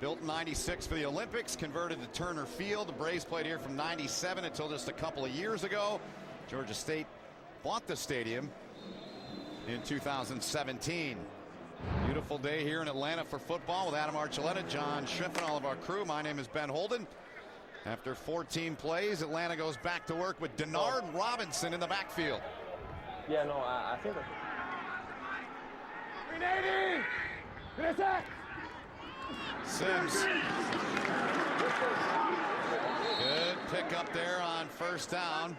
Built in '96 for the Olympics, converted to Turner Field. The Braves played here from '97 until just a couple of years ago. Georgia State bought the stadium in 2017. Beautiful day here in Atlanta for football with Adam Archuleta, John Schriff, and all of our crew. My name is Ben Holden. After 14 plays, Atlanta goes back to work with Denard Robinson in the backfield. Yeah, no, I think. 380! Finish that! Sims. Good pickup there on first down.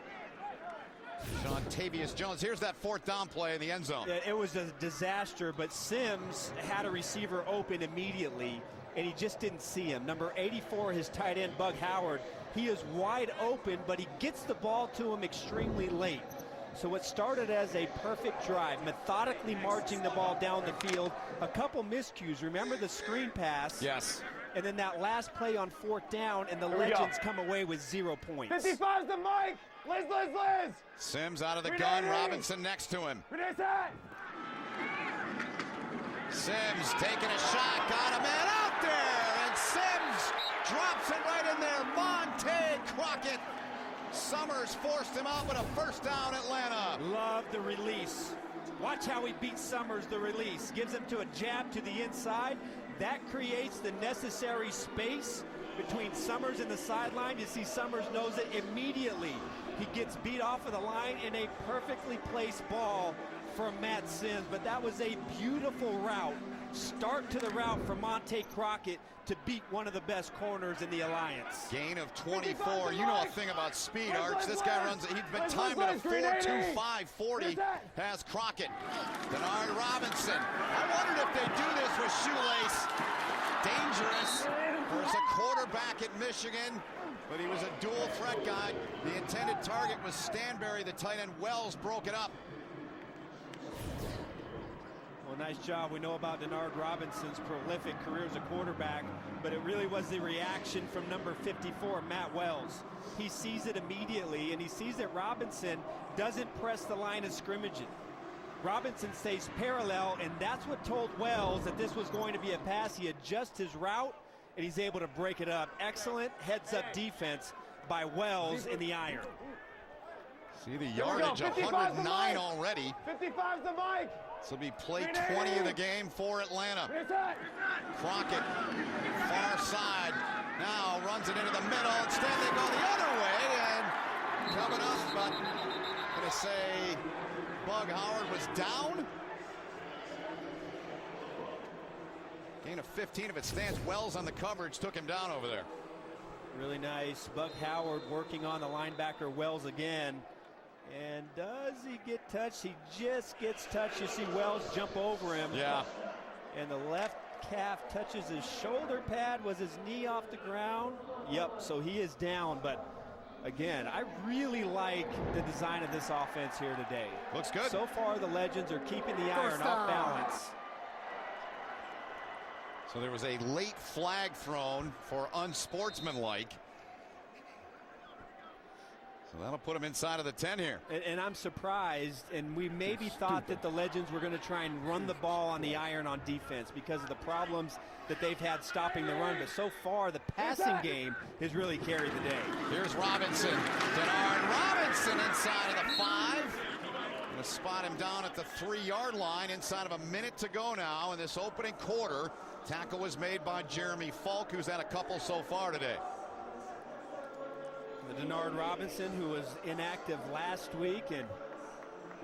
Jontavius Jones. Here's that fourth down play in the end zone. Yeah, it was a disaster, but Sims had a receiver open immediately, and he just didn't see him. Number 84, his tight end, Bug Howard. He is wide open, but he gets the ball to him extremely late. So it started as a perfect drive, methodically marching the ball down the field. A couple miscues. Remember the screen pass? Yes. And then that last play on fourth down, and the Legends come away with 0 points. 55's the mic! Liz! Sims out of the gun, Robinson next to him. Finish that! Sims taking a shot, got a man out there, and Sims drops it right in there. Monte Crockett. Summers forced him out with a first down, Atlanta. Love the release. Watch how he beats Summers, the release. Gives him to a jab to the inside. That creates the necessary space between Summers and the sideline. You see Summers knows it immediately. He gets beat off of the line in a perfectly placed ball from Matt Sims. But that was a beautiful route. Start to the route from Monte Crockett to beat one of the best corners in the Alliance. Gain of 24. You know a thing about speed, Arch. This guy runs, he's been timed at a 4.25 40. Has Crockett. Denard Robinson. I wondered if they do this with shoelace. Dangerous. There's a quarterback at Michigan, but he was a dual threat guy. The intended target was Stanberry, the tight end. Wells broke it up. Well, nice job. We know about Denard Robinson's prolific career as a quarterback, but it really was the reaction from number 54, Matt Wells. He sees it immediately, and he sees that Robinson doesn't press the line of scrimmage. Robinson stays parallel, and that's what told Wells that this was going to be a pass. He adjusts his route, and he's able to break it up. Excellent heads-up defense by Wells in the iron. See the yardage, 109 already. 55's the mic! This will be play 20 of the game for Atlanta. Crockett, far side, now runs it into the middle. Instead they go the other way, and coming up, but I'm going to say Bug Howard was down. Gain of 15 if it stands. Wells on the coverage took him down over there. Really nice. Bug Howard working on the linebacker Wells again. And does he get touched? He just gets touched. You see Wells jump over him. Yeah. And the left calf touches his shoulder pad. Was his knee off the ground? Yep, so he is down. But again, I really like the design of this offense here today. Looks good. So far, the Legends are keeping the iron off balance. So there was a late flag thrown for unsportsmanlike. So that'll put him inside of the 10 here. And I'm surprised, and we maybe thought that the Legends were going to try and run the ball on the iron on defense because of the problems that they've had stopping the run. But so far, the passing game has really carried the day. Here's Robinson. Denard Robinson inside of the 5. Going to spot him down at the 3-yard line inside of a minute to go now in this opening quarter. Tackle was made by Jeremy Falk, who's had a couple so far today. The Denard Robinson, who was inactive last week, and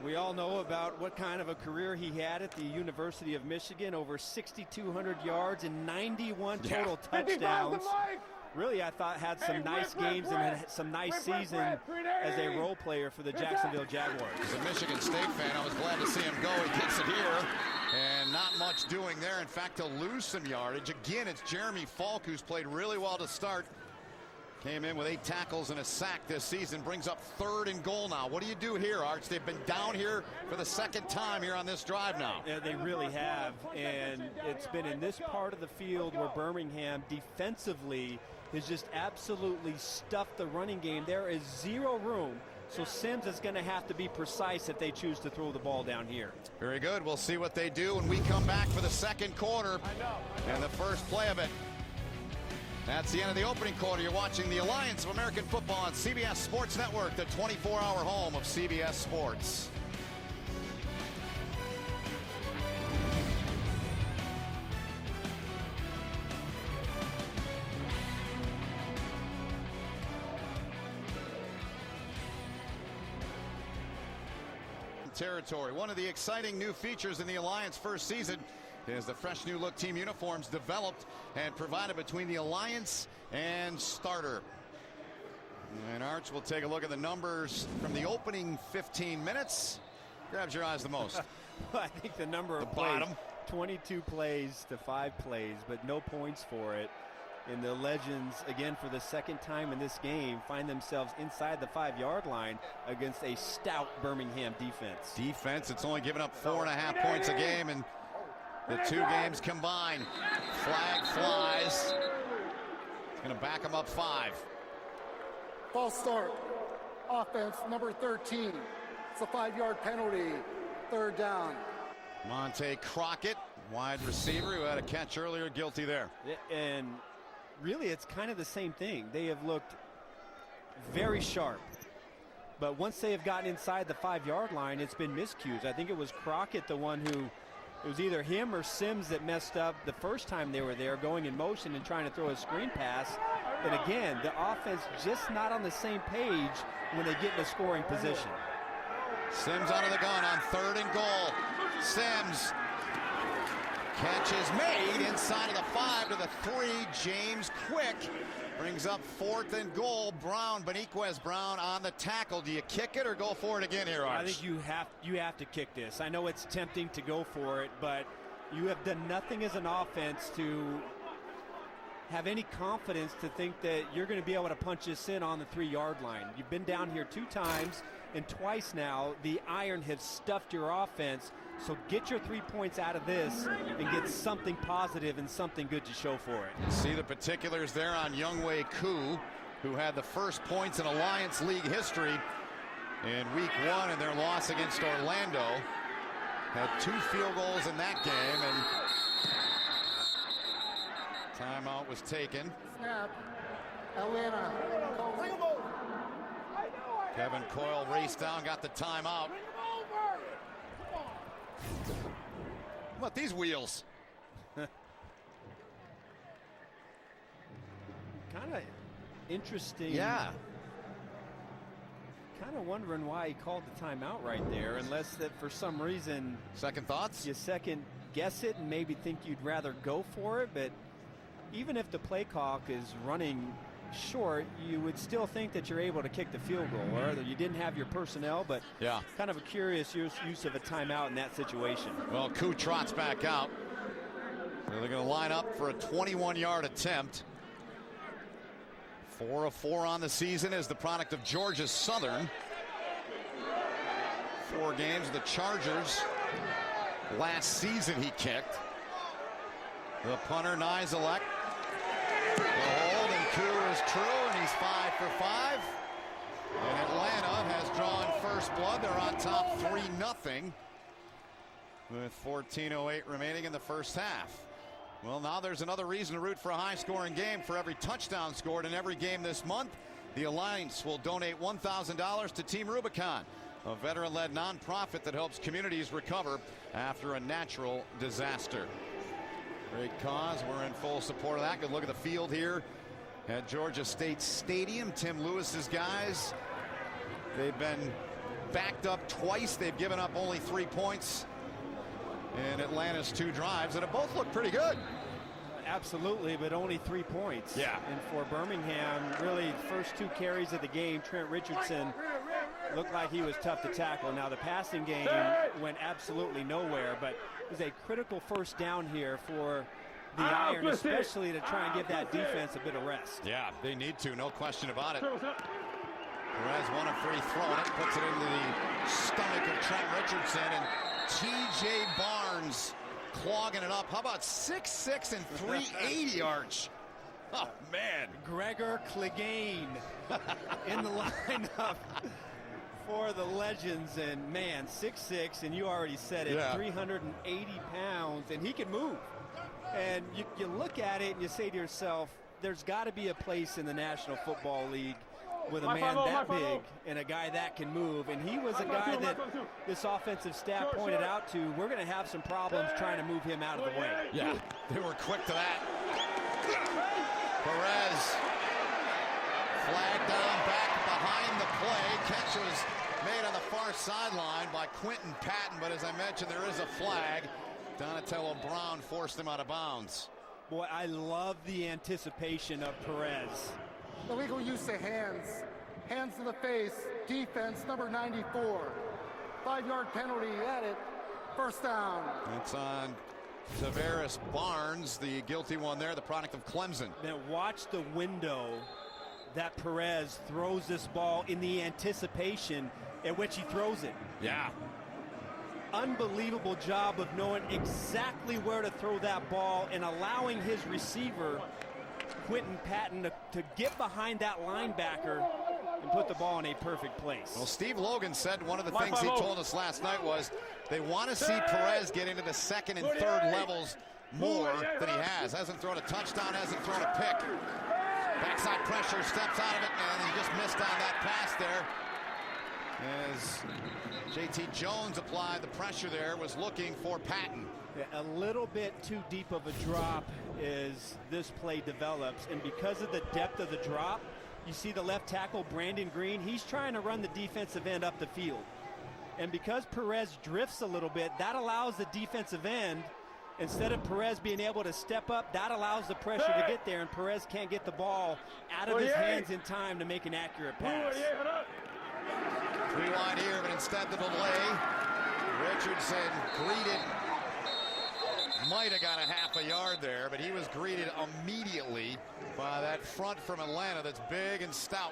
we all know about what kind of a career he had at the University of Michigan. Over 6,200 yards and 91 total touchdowns. Really, I thought had some nice games and some nice season as a role player for the Jacksonville Jaguars. As a Michigan State fan, I was glad to see him go. He gets it here, and not much doing there. In fact, to lose some yardage. Again, it's Jeremy Falk, who's played really well to start. Came in with 8 tackles and a sack this season, brings up 3rd and goal now. What do you do here, Arch? They've been down here for the 2nd time here on this drive now. Yeah, they really have, and it's been in this part of the field where Birmingham defensively has just absolutely stuffed the running game. There is 0 room, so Sims is going to have to be precise if they choose to throw the ball down here. Very good. We'll see what they do when we come back for the 2nd quarter and the first play of it. That's the end of the opening quarter. You're watching the Alliance of American Football on CBS Sports Network, the 24-hour home of CBS Sports. Territory. One of the exciting new features in the Alliance first season is the fresh new look team uniforms developed and provided between the Alliance and Starter. And Arch will take a look at the numbers from the opening 15 minutes. Grabs your eyes the most. Well, I think the number of plays, 22 plays to 5 plays, but no points for it. And the Legends, again, for the second time in this game, find themselves inside the 5-yard line against a stout Birmingham defense. It's only given up 4.5 points a game in the 2 games combined. Flag flies. It's going to back them up 5. False start. Offense number 13. It's a 5-yard penalty. 3rd down. Monte Crockett, wide receiver, who had a catch earlier, guilty there. And really, it's kind of the same thing. They have looked very sharp. But once they have gotten inside the 5-yard line, it's been miscues. I think it was Crockett, the one who, it was either him or Sims that messed up the first time they were there, going in motion and trying to throw a screen pass. And again, the offense just not on the same page when they get in a scoring position. Sims out of the gun on 3rd and goal. Sims. Catch is made inside of the 5 to the 3. James Quick brings up 4th and goal. Beniquez Brown on the tackle. Do you kick it or go for it again here, Arch? I think you have to kick this. I know it's tempting to go for it, but you have done nothing as an offense to have any confidence to think that you're going to be able to punch this in on the 3-yard line. You've been down here 2 times, and twice now the iron has stuffed your offense. So get your 3 points out of this and get something positive and something good to show for it. See the particulars there on Younghoe Koo, who had the first points in Alliance League history in week 1 in their loss against Orlando. Had 2 field goals in that game, and timeout was taken. Snap. Atlanta. Kevin Coyle raced down, got the timeout. How about these wheels? Kind of interesting. Yeah. Kind of wondering why he called the timeout right there, unless that for some reason. Second thoughts? You second guess it and maybe think you'd rather go for it, but even if the play clock is running short, you would still think that you're able to kick the field goal, or you didn't have your personnel, but yeah, kind of a curious use of a timeout in that situation. Well, Koo trots back out. So they're going to line up for a 21-yard attempt. 4 of 4 on the season is the product of Georgia Southern. 4 games of the Chargers. Last season he kicked. The punter, Nizelek. The hold, and Koo is true, and he's 5 for 5. And Atlanta has drawn first blood. They're on top 3-0 with 14:08 remaining in the first half. Well, now there's another reason to root for a high-scoring game. For every touchdown scored in every game this month, the Alliance will donate $1,000 to Team Rubicon, a veteran-led nonprofit that helps communities recover after a natural disaster. Great cause. We're in full support of that. Good look at the field here at Georgia State Stadium. Tim Lewis's guys, they've been backed up twice. They've given up only 3 points in Atlanta's 2 drives, and it both look pretty good. Absolutely, but only 3 points. Yeah. And for Birmingham, really first 2 carries of the game, Trent Richardson looked like he was tough to tackle. Now the passing game went absolutely nowhere, but it was a critical first down here for the Iron, especially to try and give that defense a bit of rest. Yeah, they need to, no question about it. Perez 1 of 3 throwing it, puts it into the stomach of Trent Richardson, and T.J. Barnes clogging it up. How about 6'6" and 380, Arch? Oh, man. Gregor Clegane in the lineup for the Legends, and man, 6'6", and you already said it, 380 pounds, and he can move. And you look at it and you say to yourself, there's got to be a place in the National Football League with a man that big and a guy that can move. And he was a guy that this offensive staff pointed out to. We're going to have some problems trying to move him out of the way. Yeah, they were quick to that. Perez flagged down back behind the play. Catch was made on the far sideline by Quentin Patton, but as I mentioned, there is a flag. Donatello Brown forced him out of bounds. Boy, I love the anticipation of Perez. Illegal use of hands. Hands to the face. Defense, number 94. 5-yard penalty added. First down. It's on Tavares Barnes, the guilty one there, the product of Clemson. Now watch the window that Perez throws this ball in the anticipation at which he throws it. Yeah. Unbelievable job of knowing exactly where to throw that ball and allowing his receiver, Quentin Patton, to get behind that linebacker and put the ball in a perfect place. Well, Steve Logan said one of the things he told us last night was they want to see Perez get into the second and third levels more than he has. Hasn't thrown a touchdown, hasn't thrown a pick. Backside pressure, steps out of it, and he just missed on that pass there. As J.T. Jones applied the pressure there, was looking for Patton. Yeah, a little bit too deep of a drop as this play develops, and because of the depth of the drop, you see the left tackle, Brandon Green, he's trying to run the defensive end up the field. And because Perez drifts a little bit, that allows the defensive end, instead of Perez being able to step up, that allows the pressure to get there, and Perez can't get the ball out of his hands in time to make an accurate pass. 3 wide here, but instead the delay. Richardson greeted, might have got a half a yard there, but he was greeted immediately by that front from Atlanta that's big and stout.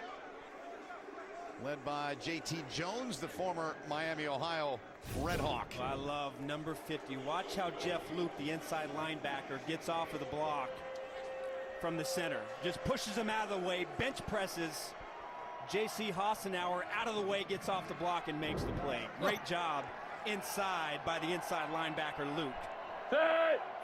Led by J.T. Jones, the former Miami, Ohio Red Hawk. I love number 50. Watch how Jeff Luke, the inside linebacker, gets off of the block from the center. Just pushes him out of the way, bench presses. J.C. Hassenauer out of the way, gets off the block and makes the play. Great job inside by the inside linebacker Luke.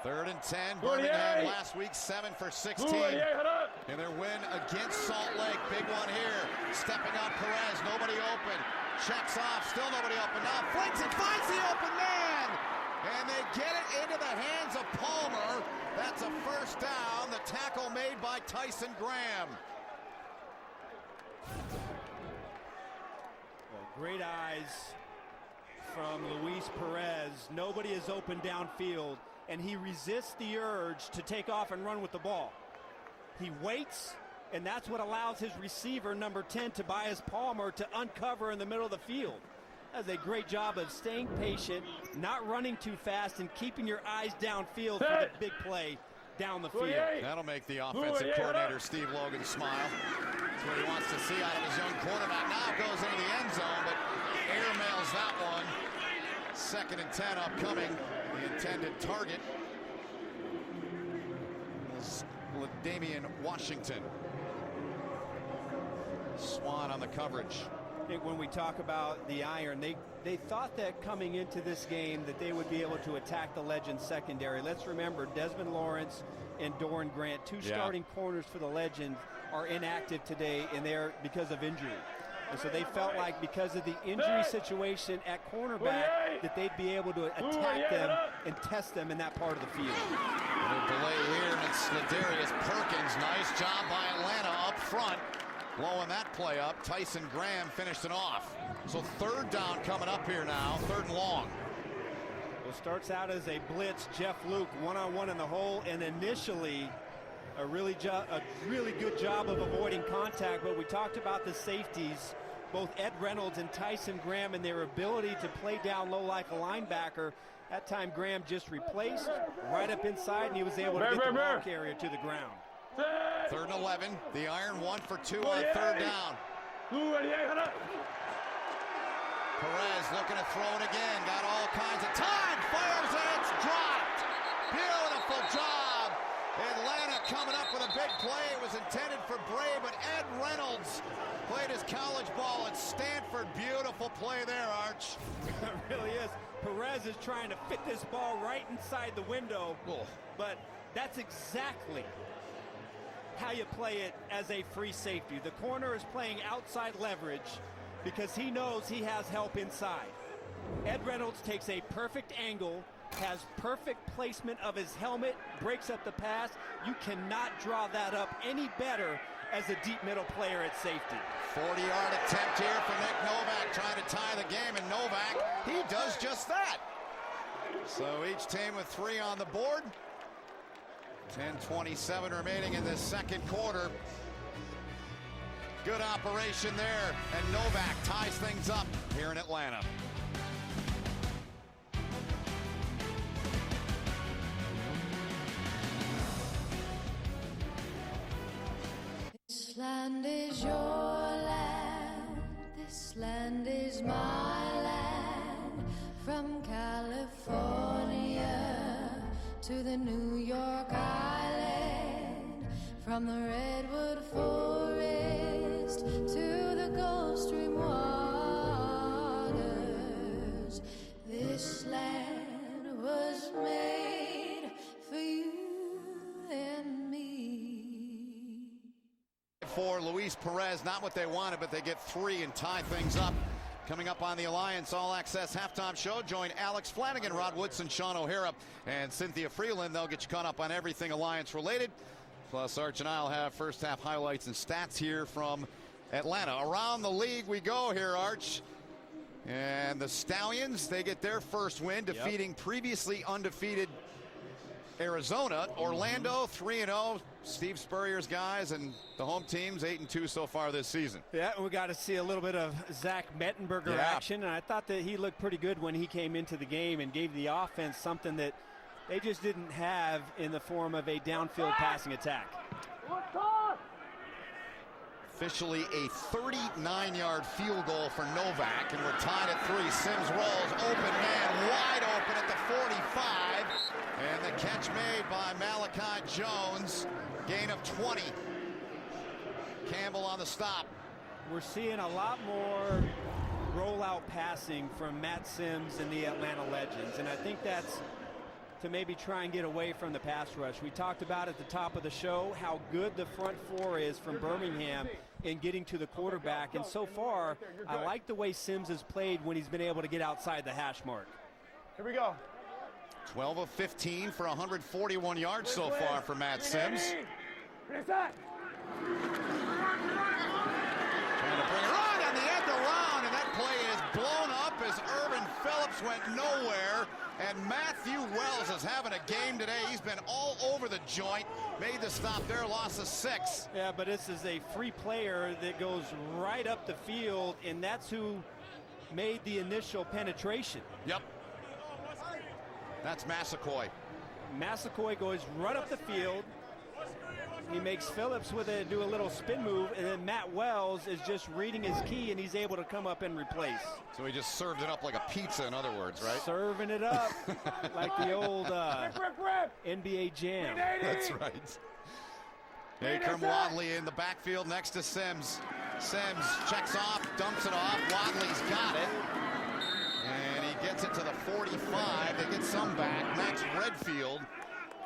3rd and 10. Birmingham last week 7 for 16 in their win against Salt Lake. Big one here. Stepping up Perez. Nobody open. Checks off. Still nobody open. Now flings it. Finds the open man. And they get it into the hands of Palmer. That's a first down. The tackle made by Tyson Graham. Well, great eyes from Luis Perez. Nobody is open downfield, and he resists the urge to take off and run with the ball. He waits, and that's what allows his receiver, number 10, Tobias Palmer, to uncover in the middle of the field. Does a great job of staying patient, not running too fast, and keeping your eyes downfield for the big play down the field. That'll make the offensive coordinator, Steve Logan, smile. That's what he wants to see out of his young quarterback. Now goes into the end zone, but airmails that one. 2nd and 10 upcoming. The intended target was Damian Washington. Swan on the coverage. I think when we talk about the iron, they thought that coming into this game that they would be able to attack the Legends secondary. Let's remember Desmond Lawrence and Doran Grant, two starting corners for the Legends, are inactive today, and they're because of injury. And so they felt like because of the injury situation at cornerback that they'd be able to attack them and test them in that part of the field. A delay here, and it's Ladarius Perkins. Nice job by Atlanta up front, blowing that play up. Tyson Graham finished it off. So 3rd down coming up here now, 3rd and long. Well, starts out as a blitz. Jeff Luke one-on-one in the hole, and initially a really good job of avoiding contact, but we talked about the safeties, both Ed Reynolds and Tyson Graham, and their ability to play down low like a linebacker. That time Graham just replaced right up inside, and he was able to get the ball carrier to the ground. 3rd and 11. The iron 1 for 2 on 3rd down. Perez looking to throw it again. Got all kinds of time. Fires it. It's dropped. Beautiful job. Atlanta coming up with a big play. It was intended for Bray, but Ed Reynolds played his college ball at Stanford. Beautiful play there, Arch. It really is. Perez is trying to fit this ball right inside the window, but that's exactly how you play it as a free safety. The corner is playing outside leverage because he knows he has help inside. Ed Reynolds takes a perfect angle, has perfect placement of his helmet, breaks up the pass. You cannot draw that up any better as a deep middle player at safety. 40-yard attempt here for Nick Novak, trying to tie the game, and Novak, he does just that. So each team with 3 on the board. 10:27 remaining in this second quarter. Good operation there, and Novak ties things up here in Atlanta. This land is your land, this land is my land, from California to the New York Island, from the Redwood Forest to the Gulf Stream waters. This land was made for you and me. For Luis Perez, not what they wanted, but they get 3 and tie things up. Coming up on the Alliance All Access Halftime Show, join Alex Flanagan, Rod Woodson, Sean O'Hara, and Cynthia Freeland. They'll get you caught up on everything Alliance related. Plus, Arch and I will have first half highlights and stats here from Atlanta. Around the league we go here, Arch. And the Stallions, they get their first win, defeating previously undefeated Arizona. Orlando 3-0. Steve Spurrier's guys and the home teams 8-2 so far this season. Yeah, we got to see a little bit of Zach Mettenberger action, and I thought that he looked pretty good when he came into the game and gave the offense something that they just didn't have in the form of a downfield passing attack. Officially a 39-yard field goal for Novak, and we're tied at 3. Sims rolls, open man, wide open at the 45, and the catch made by Malachi Jones. Gain of 20. Campbell on the stop. We're seeing a lot more rollout passing from Matt Sims and the Atlanta Legends, and I think that's to maybe try and get away from the pass rush. We talked about at the top of the show how good the front 4 is from Birmingham in getting to the quarterback, and so far I like the way Sims has played when he's been able to get outside the hash mark. Here we go. 12 of 15 for 141 yards so far for Matt Sims. Reset. Trying to bring it right on the end around, and that play is blown up as Irvin Phillips went nowhere. And Matthew Wells is having a game today. He's been all over the joint. Made the stop there, loss of 6. Yeah, but this is a free player that goes right up the field, and that's who made the initial penetration. Yep. That's Massaquoi. Massaquoi goes right up the field. He makes Phillips do a little spin move, and then Matt Wells is just reading his key, and he's able to come up and replace. So he just served it up like a pizza, in other words, right? Serving it up like the old NBA Jam. That's right. Akram Wadley in the backfield next to Sims. Sims checks off, dumps it off. Wadley's got it. And he gets it to the 45. They get some back. Max Redfield,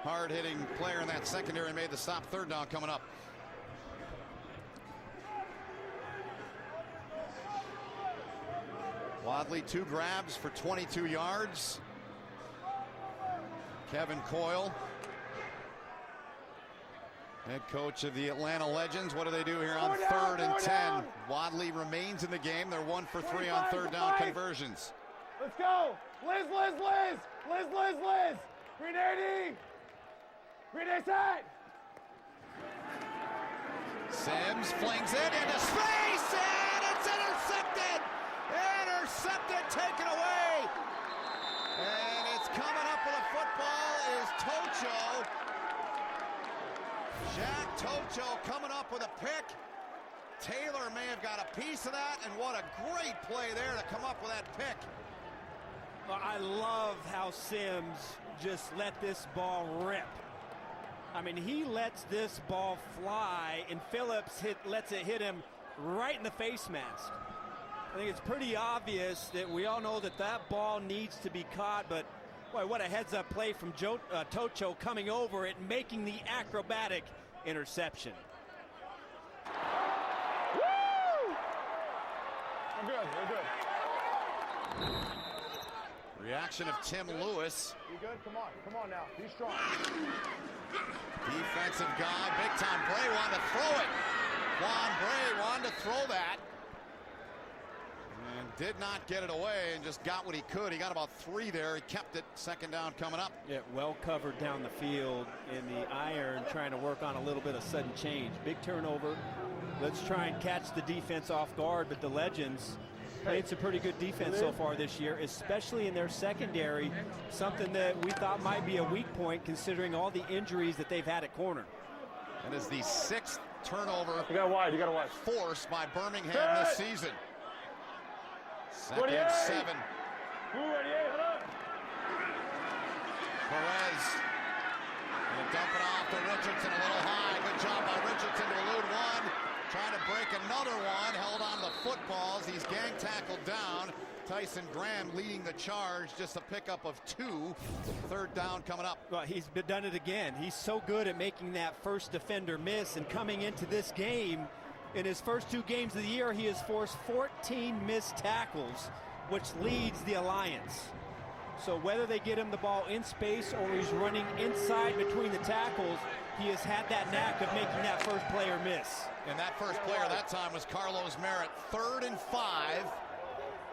hard-hitting player in that secondary, made the stop. 3rd down coming up. Wadley 2 grabs for 22 yards. Kevin Coyle, head coach of the Atlanta Legends. What do they do here on 3rd and 10? Wadley remains in the game. They're 1 for 3 on 3rd down conversions. Let's go. Liz. Green 80. Green 80 set. Sims flings it into space, and it's intercepted. Intercepted, taken away. And it's coming up with a football is Tocho. Jack Tocho coming up with a pick. Taylor may have got a piece of that, and what a great play there to come up with that pick. I love how Sims just let this ball rip. I mean, he lets this ball fly, and Phillips lets it hit him right in the face mask. I think it's pretty obvious that we all know that that ball needs to be caught, but boy, what a heads-up play from Tocho coming over it and making the acrobatic interception. We're good. We're good. Reaction of Tim Lewis. You good? Come on. Come on now. Be strong. Defensive guy, big time. Bray wanted to throw it. Juan Bray wanted to throw that. And did not get it away and just got what he could. He got about 3 there. He kept it. Second down coming up. Yeah, well covered down the field in the iron, trying to work on a little bit of sudden change. Big turnover. Let's try and catch the defense off guard, but the Legends played some pretty good defense so far this year, especially in their secondary, something that we thought might be a weak point considering all the injuries that they've had at corner. That is the 6th turnover You got wide. You got to watch. forced by Birmingham this season. Second 28. 7. Move 28. Hold up. Perez. And dump it off to Richardson a little high. Good job by Richardson to elude one. Trying to break another one. Held on the footballs. He's gang tackled down. Tyson Graham leading the charge. Just a pickup of 2. Third down coming up. Well, he's done it again. He's so good at making that first defender miss, and coming into this game, in his first 2 games of the year, he has forced 14 missed tackles, which leads the Alliance. So whether they get him the ball in space or he's running inside between the tackles, he has had that knack of making that first player miss. And that first player that time was Carlos Merritt. 3rd and 5.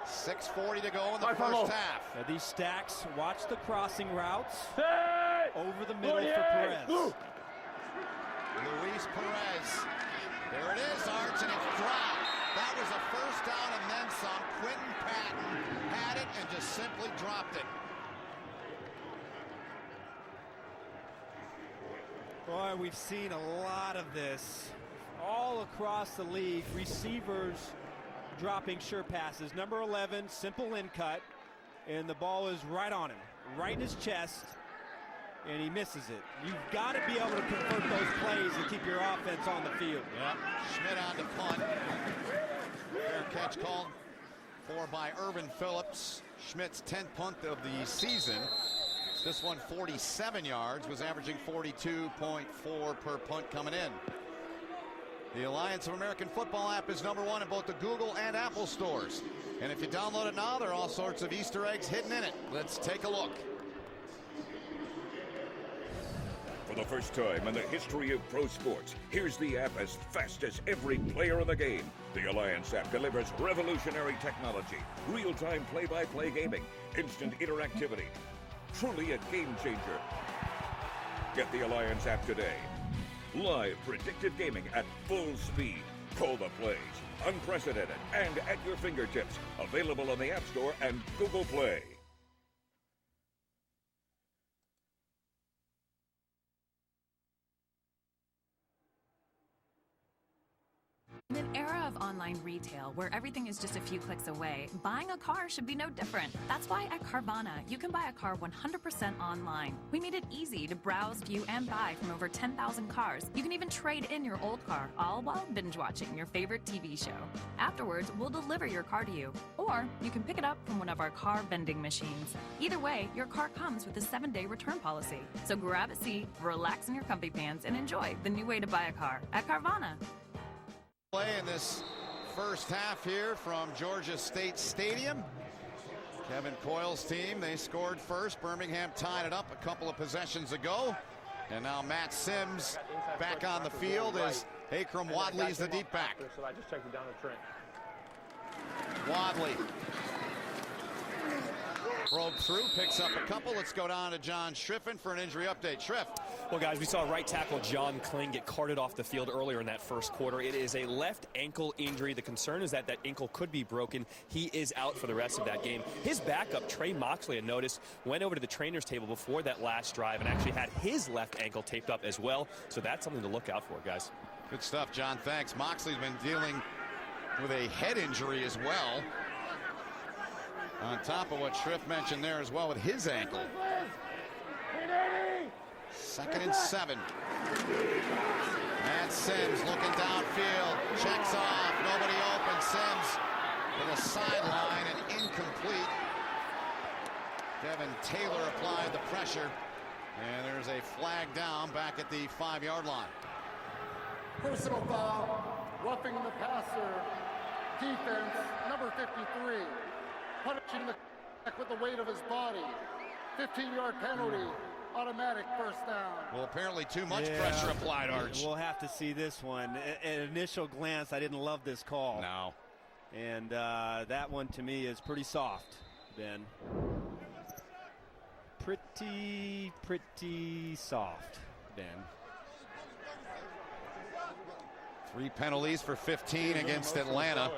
6:40 to go in the first half. Now these stacks, watch the crossing routes Hey! over the middle 28. for Perez. Ooh. Luis Perez. There it is, Arch, and it's dropped. That was a first down and then some. Quentin Patton had it and just simply dropped it. Boy, we've seen a lot of this all across the league. Receivers dropping sure passes. Number 11, simple in cut, and the ball is right on him, right in his chest, and he misses it. You've got to be able to convert those plays and keep your offense on the field. Yep. Schmidt on the punt. Fair catch called for by Irvin Phillips. Schmidt's 10th punt of the season. This one 47 yards, was averaging 42.4 per punt coming in. The Alliance of American Football app is #1 in both the Google and Apple stores. And if you download it now, there are all sorts of Easter eggs hidden in it. Let's take a look. For the first time in the history of pro sports, here's the app as fast as every player in the game. The Alliance app delivers revolutionary technology, real-time play-by-play gaming, instant interactivity. Truly a game changer. Get the Alliance app today. Live predictive gaming at full speed. Call the plays. Unprecedented and at your fingertips. Available on the App Store and Google Play. In an era of online retail where everything is just a few clicks away, buying a car should be no different. That's why at Carvana, you can buy a car 100% online. We made it easy to browse, view, and buy from over 10,000 cars. You can even trade in your old car, all while binge-watching your favorite TV show. Afterwards, we'll deliver your car to you. Or you can pick it up from one of our car vending machines. Either way, your car comes with a 7-day return policy. So grab a seat, relax in your comfy pants, and enjoy the new way to buy a car at Carvana. Play in this first half here from Georgia State Stadium. Kevin Coyle's team, they scored first. Birmingham tied it up a couple of possessions ago. And now Matt Sims back on the field as Akram Wadley's the deep back. So I just checked it down to Trent. Wadley broke through, picks up a couple. Let's go down to John Schriffen for an injury update. Schriff. Well, guys, we saw right tackle John Kling get carted off the field earlier in that first quarter. It is a left ankle injury. The concern is that that ankle could be broken. He is out for the rest of that game. His backup, Trey Moxley, I noticed, went over to the trainer's table before that last drive and actually had his left ankle taped up as well. So that's something to look out for, guys. Good stuff, John. Thanks. Moxley's been dealing with a head injury as well. On top of what Schriff mentioned there as well with his ankle. 2nd and 7. Matt Sims looking downfield. Checks off. Nobody open. Sims to the sideline and incomplete. Devin Taylor applied the pressure. And there's a flag down back at the 5-yard line. Personal foul, roughing the passer. defense, number 53, punishing the quarterback with the weight of his body. 15-yard penalty, automatic first down. Well, apparently too much pressure applied, Arch. We'll have to see this one. At initial glance, I didn't love this call. No. And that one to me is pretty soft, Ben. Pretty soft, Ben. 3 penalties for 15 against Atlanta.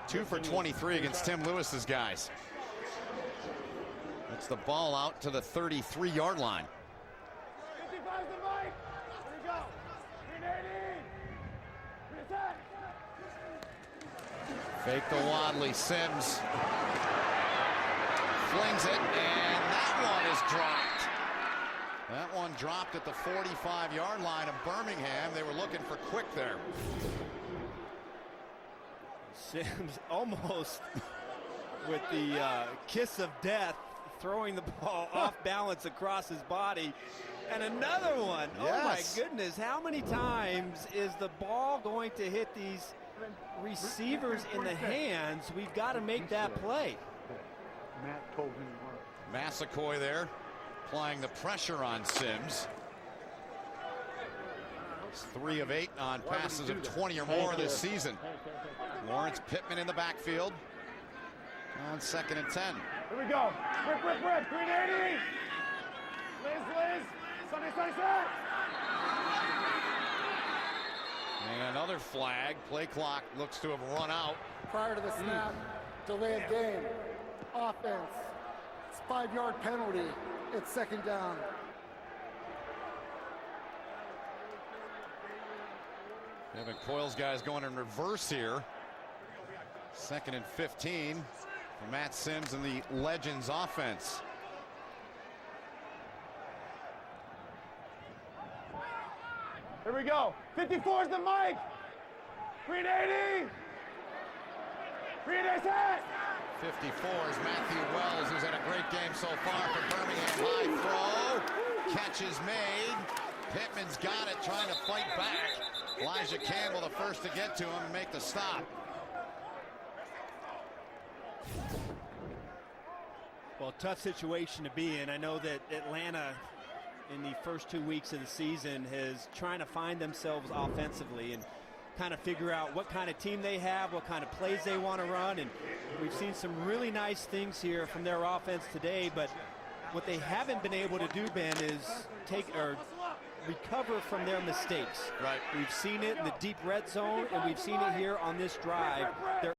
2 for 23 against Tim Lewis's guys. That's the ball out to the 33-yard line. 55 the mic. Here we go. 380. Reset. Fake the Wadley. Sims flings it, and that one is dropped. That one dropped at the 45-yard line of Birmingham. They were looking for quick there. Sims almost with the kiss of death, throwing the ball off balance across his body. And another one. Yes. Oh my goodness, how many times is the ball going to hit these receivers in the hands? We've got to make that play. Matt told him what. Massaquoi there, applying the pressure on Sims. It's 3 of 8 on passes of 20 or more this season. Lawrence Pittman in the backfield on 2nd and 10. Here we go. Quick. 380. Liz. Sunny. And another flag. Play clock looks to have run out. Prior to the snap, delayed game. Offense. It's 5-yard penalty. It's 2nd down. Evan Coyle's guys going in reverse here. 2nd and 15 for Matt Sims and the Legends offense. Here we go. 54 is the mic. 380. 380. 54 is Matthew Wells, who's had a great game so far for Birmingham. High throw. Catch is made. Pittman's got it, trying to fight back. Elijah Campbell the first to get to him and make the stop. Well, tough situation to be in. I know that Atlanta in the first 2 weeks of the season is trying to find themselves offensively and kind of figure out what kind of team they have, what kind of plays they want to run. And we've seen some really nice things here from their offense today, but what they haven't been able to do, Ben, is recover from their mistakes. Right. We've seen it in the deep red zone, and we've seen it here on this drive. They're